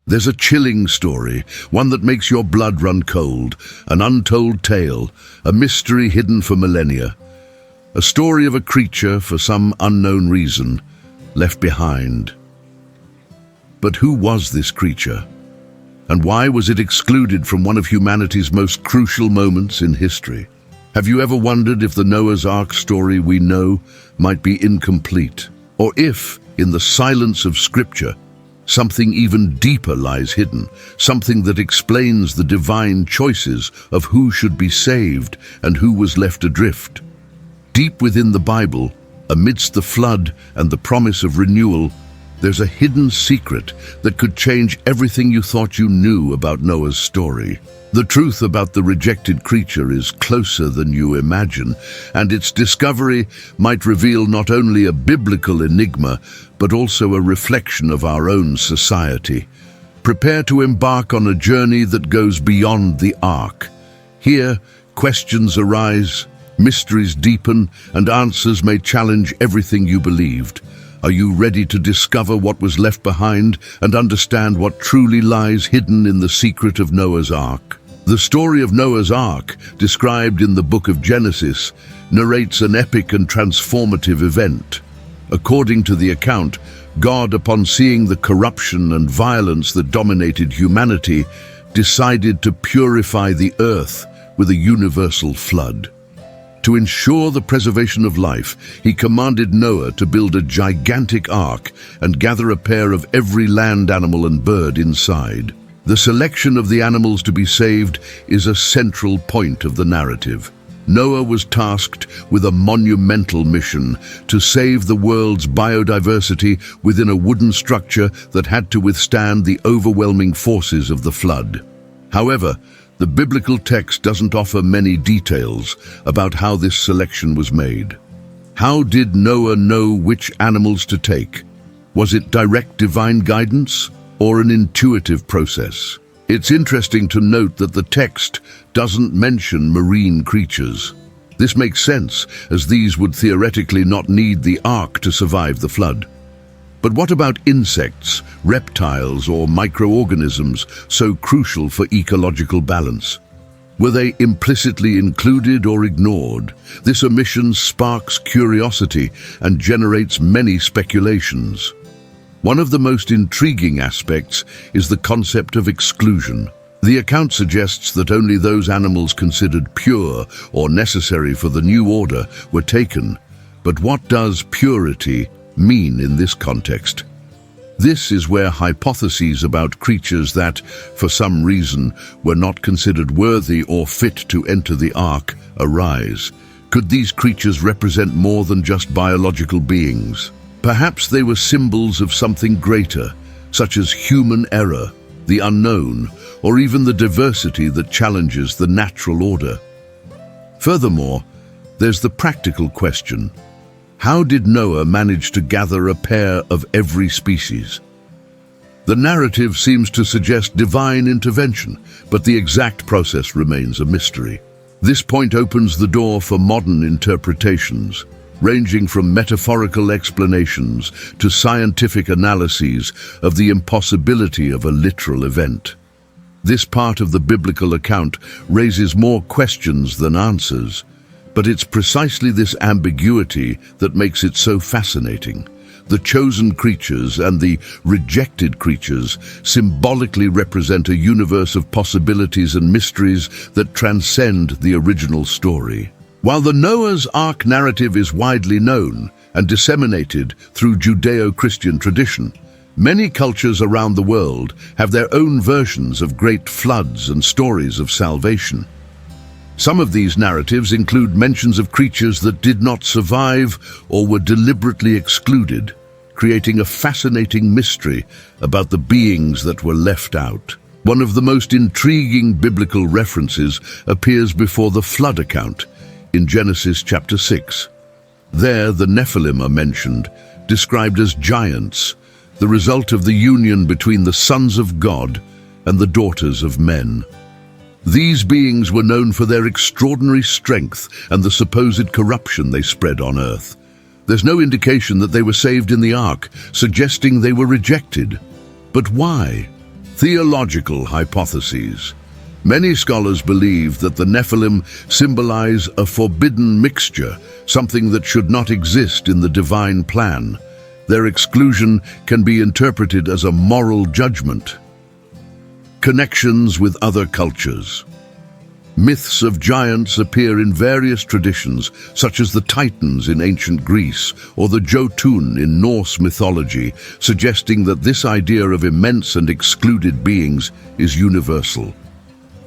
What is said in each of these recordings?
There's a chilling story, one that makes your blood run cold, an untold tale, a mystery hidden for millennia. A story of a creature, for some unknown reason, left behind. But who was this creature? And why was it excluded from one of humanity's most crucial moments in history? Have you ever wondered if the Noah's Ark story we know might be incomplete? Or if, in the silence of Scripture, something even deeper lies hidden, something that explains the divine choices of who should be saved and who was left adrift? Deep within the Bible, amidst the flood and the promise of renewal, there's a hidden secret that could change everything you thought you knew about Noah's story. The truth about the rejected creature is closer than you imagine, and its discovery might reveal not only a biblical enigma, but also a reflection of our own society. Prepare to embark on a journey that goes beyond the ark. Here, questions arise, mysteries deepen, and answers may challenge everything you believed. Are you ready to discover what was left behind and understand what truly lies hidden in the secret of Noah's Ark? The story of Noah's Ark, described in the book of Genesis, narrates an epic and transformative event. According to the account, God, upon seeing the corruption and violence that dominated humanity, decided to purify the earth with a universal flood. To ensure the preservation of life, he commanded Noah to build a gigantic ark and gather a pair of every land animal and bird inside. The selection of the animals to be saved is a central point of the narrative. Noah was tasked with a monumental mission to save the world's biodiversity within a wooden structure that had to withstand the overwhelming forces of the flood. However, the biblical text doesn't offer many details about how this selection was made. How did Noah know which animals to take? Was it direct divine guidance or an intuitive process? It's interesting to note that the text doesn't mention marine creatures. This makes sense, as these would theoretically not need the ark to survive the flood. But what about insects, reptiles, or microorganisms so crucial for ecological balance? Were they implicitly included or ignored? This omission sparks curiosity and generates many speculations. One of the most intriguing aspects is the concept of exclusion. The account suggests that only those animals considered pure or necessary for the new order were taken. But what does purity mean in this context? This is where hypotheses about creatures that, for some reason, were not considered worthy or fit to enter the ark arise. Could these creatures represent more than just biological beings? Perhaps they were symbols of something greater, such as human error, the unknown, or even the diversity that challenges the natural order. Furthermore, there's the practical question. How did Noah manage to gather a pair of every species? The narrative seems to suggest divine intervention, but the exact process remains a mystery. This point opens the door for modern interpretations, ranging from metaphorical explanations to scientific analyses of the impossibility of a literal event. This part of the biblical account raises more questions than answers, but it's precisely this ambiguity that makes it so fascinating. The chosen creatures and the rejected creatures symbolically represent a universe of possibilities and mysteries that transcend the original story. While the Noah's Ark narrative is widely known and disseminated through Judeo-Christian tradition, many cultures around the world have their own versions of great floods and stories of salvation. Some of these narratives include mentions of creatures that did not survive or were deliberately excluded, creating a fascinating mystery about the beings that were left out. One of the most intriguing biblical references appears before the flood account in Genesis chapter 6. There, the Nephilim are mentioned, described as giants, the result of the union between the sons of God and the daughters of men. These beings were known for their extraordinary strength and the supposed corruption they spread on earth. There's no indication that they were saved in the ark, suggesting they were rejected. But why? Theological hypotheses. Many scholars believe that the Nephilim symbolize a forbidden mixture, something that should not exist in the divine plan. Their exclusion can be interpreted as a moral judgment. Connections with other cultures. Myths of giants appear in various traditions, such as the Titans in ancient Greece or the Jotun in Norse mythology, suggesting that this idea of immense and excluded beings is universal.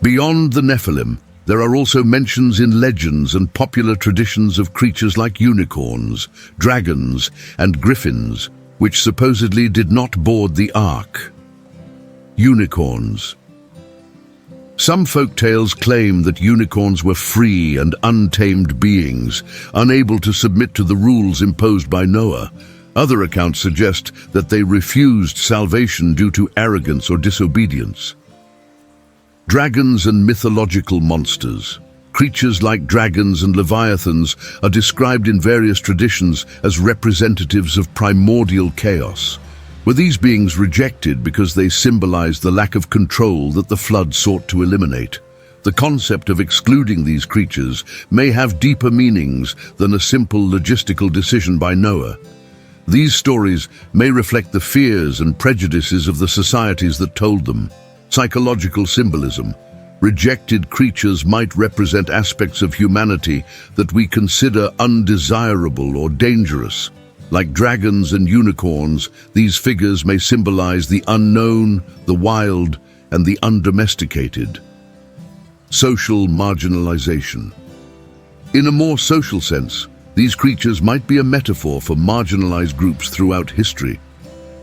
Beyond the Nephilim, there are also mentions in legends and popular traditions of creatures like unicorns, dragons, and griffins, which supposedly did not board the ark. Unicorns. Some folk tales claim that unicorns were free and untamed beings, unable to submit to the rules imposed by Noah. Other accounts suggest that they refused salvation due to arrogance or disobedience. Dragons and mythological monsters. Creatures like dragons and leviathans are described in various traditions as representatives of primordial chaos. Were these beings rejected because they symbolized the lack of control that the flood sought to eliminate? The concept of excluding these creatures may have deeper meanings than a simple logistical decision by Noah. These stories may reflect the fears and prejudices of the societies that told them. Psychological symbolism. Rejected creatures might represent aspects of humanity that we consider undesirable or dangerous. Like dragons and unicorns, these figures may symbolize the unknown, the wild, and the undomesticated. Social marginalization. In a more social sense, these creatures might be a metaphor for marginalized groups throughout history.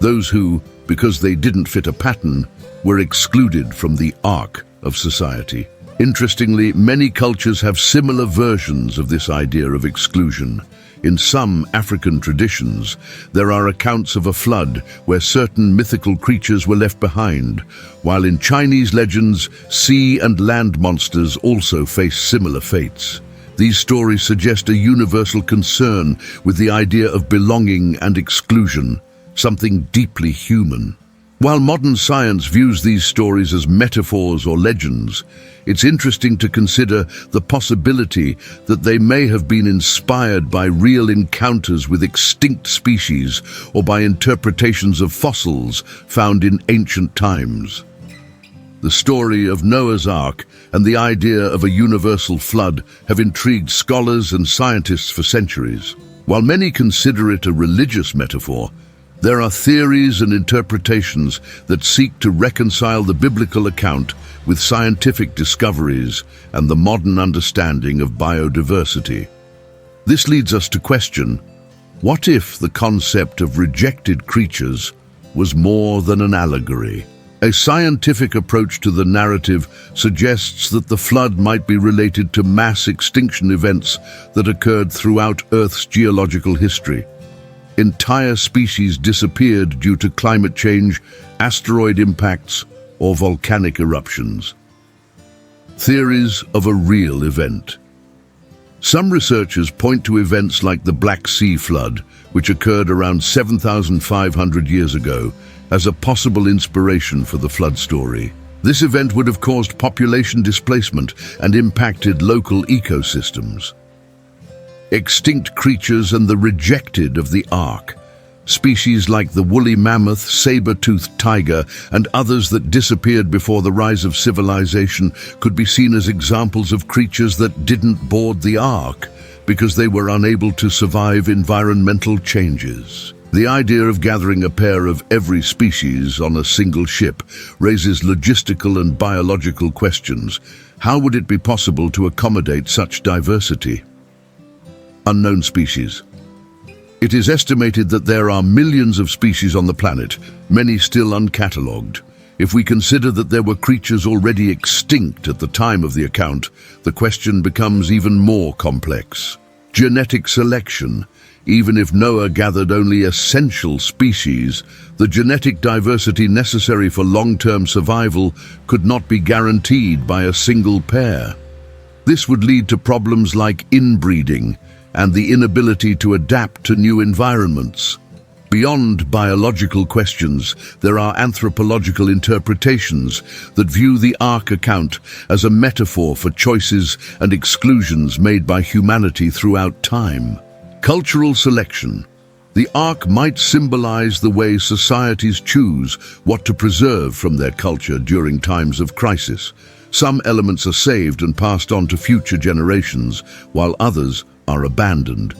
Those who, because they didn't fit a pattern, were excluded from the arc of society. Interestingly, many cultures have similar versions of this idea of exclusion. In some African traditions, there are accounts of a flood where certain mythical creatures were left behind, while in Chinese legends, sea and land monsters also face similar fates. These stories suggest a universal concern with the idea of belonging and exclusion, something deeply human. While modern science views these stories as metaphors or legends, it's interesting to consider the possibility that they may have been inspired by real encounters with extinct species or by interpretations of fossils found in ancient times. The story of Noah's Ark and the idea of a universal flood have intrigued scholars and scientists for centuries. While many consider it a religious metaphor, there are theories and interpretations that seek to reconcile the biblical account with scientific discoveries and the modern understanding of biodiversity. This leads us to question, what if the concept of rejected creatures was more than an allegory? A scientific approach to the narrative suggests that the flood might be related to mass extinction events that occurred throughout Earth's geological history. Entire species disappeared due to climate change, asteroid impacts, or volcanic eruptions. Theories of a real event. Some researchers point to events like the Black Sea flood, which occurred around 7,500 years ago, as a possible inspiration for the flood story. This event would have caused population displacement and impacted local ecosystems. Extinct creatures and the rejected of the ark. Species like the woolly mammoth, saber-toothed tiger, and others that disappeared before the rise of civilization could be seen as examples of creatures that didn't board the ark because they were unable to survive environmental changes. The idea of gathering a pair of every species on a single ship raises logistical and biological questions. How would it be possible to accommodate such diversity? Unknown species. It is estimated that there are millions of species on the planet, many still uncatalogued. If we consider that there were creatures already extinct at the time of the account, the question becomes even more complex. Genetic selection. Even if Noah gathered only essential species, the genetic diversity necessary for long-term survival could not be guaranteed by a single pair. This would lead to problems like inbreeding and the inability to adapt to new environments. Beyond biological questions, there are anthropological interpretations that view the Ark account as a metaphor for choices and exclusions made by humanity throughout time. Cultural selection. The Ark might symbolize the way societies choose what to preserve from their culture during times of crisis. Some elements are saved and passed on to future generations, while others are abandoned.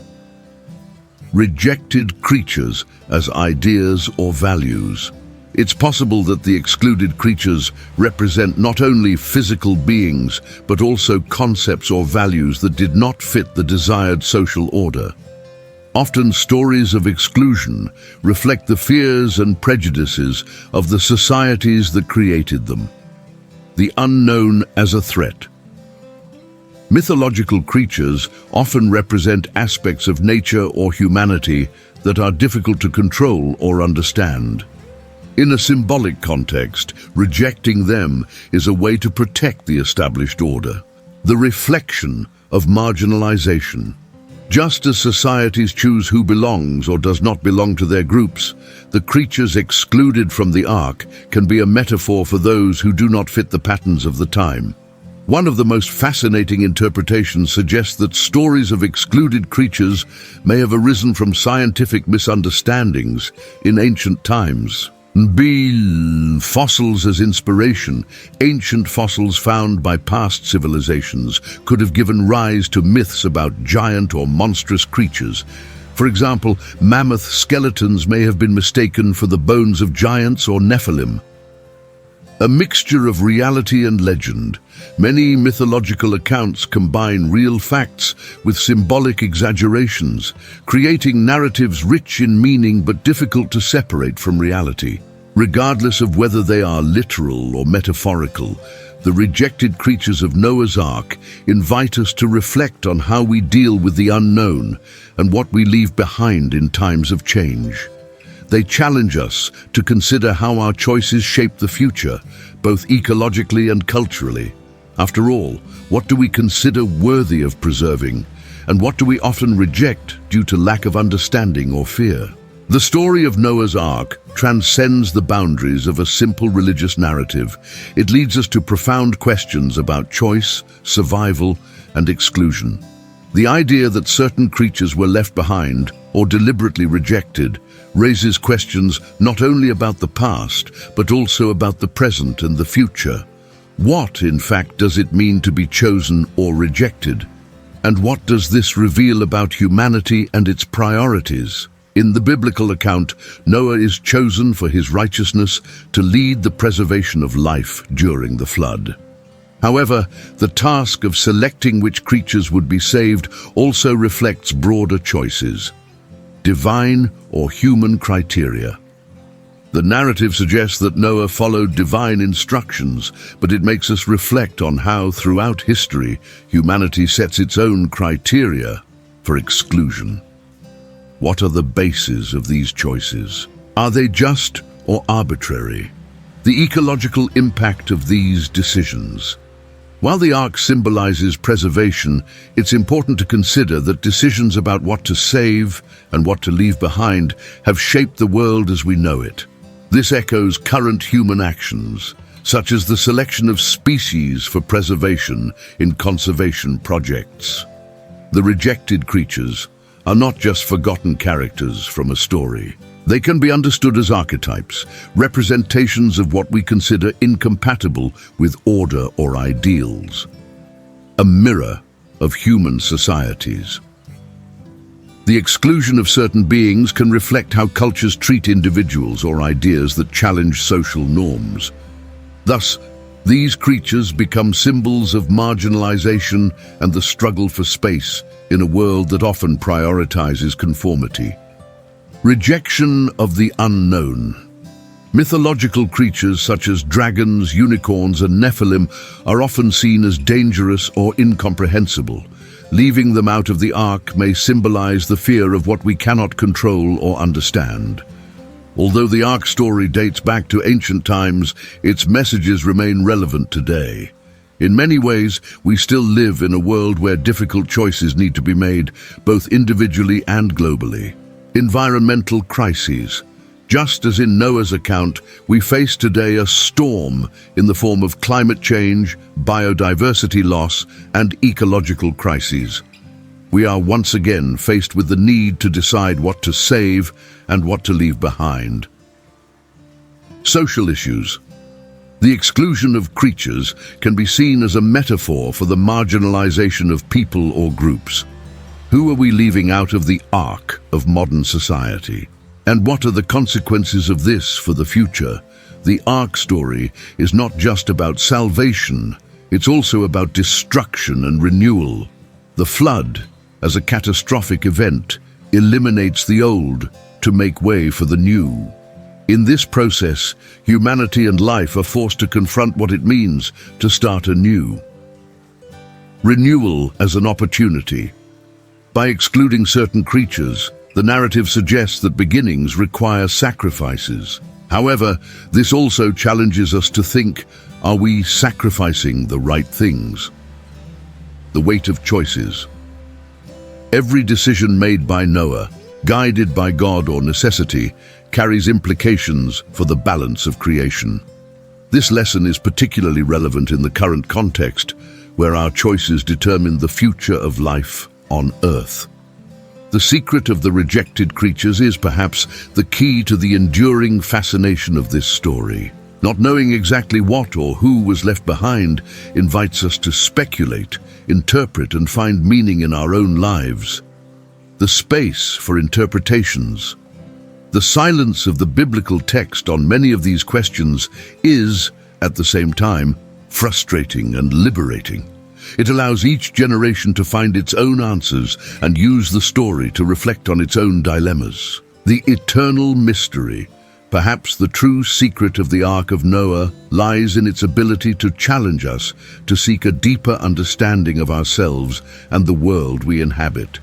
Rejected creatures as ideas or values. It's possible that the excluded creatures represent not only physical beings, but also concepts or values that did not fit the desired social order. Often stories of exclusion reflect the fears and prejudices of the societies that created them. The unknown as a threat. Mythological creatures often represent aspects of nature or humanity that are difficult to control or understand. In a symbolic context, rejecting them is a way to protect the established order. The reflection of marginalization. Just as societies choose who belongs or does not belong to their groups, the creatures excluded from the Ark can be a metaphor for those who do not fit the patterns of the time. One of the most fascinating interpretations suggests that stories of excluded creatures may have arisen from scientific misunderstandings in ancient times. Fossils as inspiration. Ancient fossils found by past civilizations could have given rise to myths about giant or monstrous creatures. For example, mammoth skeletons may have been mistaken for the bones of giants or Nephilim. A mixture of reality and legend. Many mythological accounts combine real facts with symbolic exaggerations, creating narratives rich in meaning but difficult to separate from reality. Regardless of whether they are literal or metaphorical, the rejected creatures of Noah's Ark invite us to reflect on how we deal with the unknown and what we leave behind in times of change. They challenge us to consider how our choices shape the future, both ecologically and culturally. After all, what do we consider worthy of preserving, and what do we often reject due to lack of understanding or fear? The story of Noah's Ark transcends the boundaries of a simple religious narrative. It leads us to profound questions about choice, survival, and exclusion. The idea that certain creatures were left behind or deliberately rejected raises questions not only about the past, but also about the present and the future. What, in fact, does it mean to be chosen or rejected? And what does this reveal about humanity and its priorities? In the biblical account, Noah is chosen for his righteousness to lead the preservation of life during the flood. However, the task of selecting which creatures would be saved also reflects broader choices. Divine or human criteria. The narrative suggests that Noah followed divine instructions, but it makes us reflect on how, throughout history, humanity sets its own criteria for exclusion. What are the bases of these choices? Are they just or arbitrary? The ecological impact of these decisions. While the Ark symbolizes preservation, it's important to consider that decisions about what to save and what to leave behind have shaped the world as we know it. This echoes current human actions, such as the selection of species for preservation in conservation projects. The rejected creatures are not just forgotten characters from a story. They can be understood as archetypes, representations of what we consider incompatible with order or ideals. A mirror of human societies. The exclusion of certain beings can reflect how cultures treat individuals or ideas that challenge social norms. Thus, these creatures become symbols of marginalization and the struggle for space in a world that often prioritizes conformity. Rejection of the unknown. Mythological creatures such as dragons, unicorns, and Nephilim are often seen as dangerous or incomprehensible. Leaving them out of the Ark may symbolize the fear of what we cannot control or understand. Although the Ark story dates back to ancient times, its messages remain relevant today. In many ways, we still live in a world where difficult choices need to be made, both individually and globally. Environmental crises. Just as in Noah's account, we face today a storm in the form of climate change, biodiversity loss, and ecological crises. We are once again faced with the need to decide what to save and what to leave behind. Social issues. The exclusion of creatures can be seen as a metaphor for the marginalization of people or groups. Who are we leaving out of the ark of modern society? And what are the consequences of this for the future? The ark story is not just about salvation, it's also about destruction and renewal. The flood, as a catastrophic event, eliminates the old to make way for the new. In this process, humanity and life are forced to confront what it means to start anew. Renewal as an opportunity. By excluding certain creatures, the narrative suggests that beginnings require sacrifices. However, this also challenges us to think, are we sacrificing the right things? The weight of choices. Every decision made by Noah, guided by God or necessity, carries implications for the balance of creation. This lesson is particularly relevant in the current context, where our choices determine the future of life on Earth. The secret of the rejected creatures is perhaps the key to the enduring fascination of this story. Not knowing exactly what or who was left behind invites us to speculate, interpret, and find meaning in our own lives. The space for interpretations. The silence of the biblical text on many of these questions is, at the same time, frustrating and liberating. It allows each generation to find its own answers and use the story to reflect on its own dilemmas. The eternal mystery, perhaps the true secret of the Ark of Noah, lies in its ability to challenge us to seek a deeper understanding of ourselves and the world we inhabit.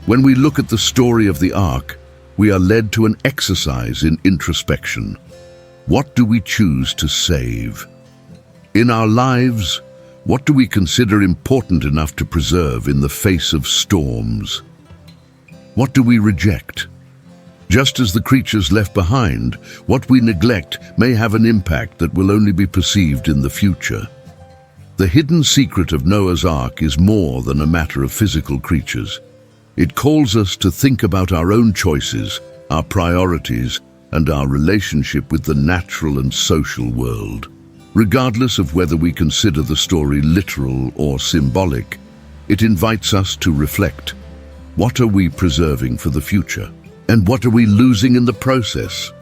When we look at the story of the Ark, we are led to an exercise in introspection. What do we choose to save? In our lives, what do we consider important enough to preserve in the face of storms? What do we reject? Just as the creatures left behind, what we neglect may have an impact that will only be perceived in the future. The hidden secret of Noah's Ark is more than a matter of physical creatures. It calls us to think about our own choices, our priorities, and our relationship with the natural and social world. Regardless of whether we consider the story literal or symbolic, it invites us to reflect. What are we preserving for the future? And what are we losing in the process?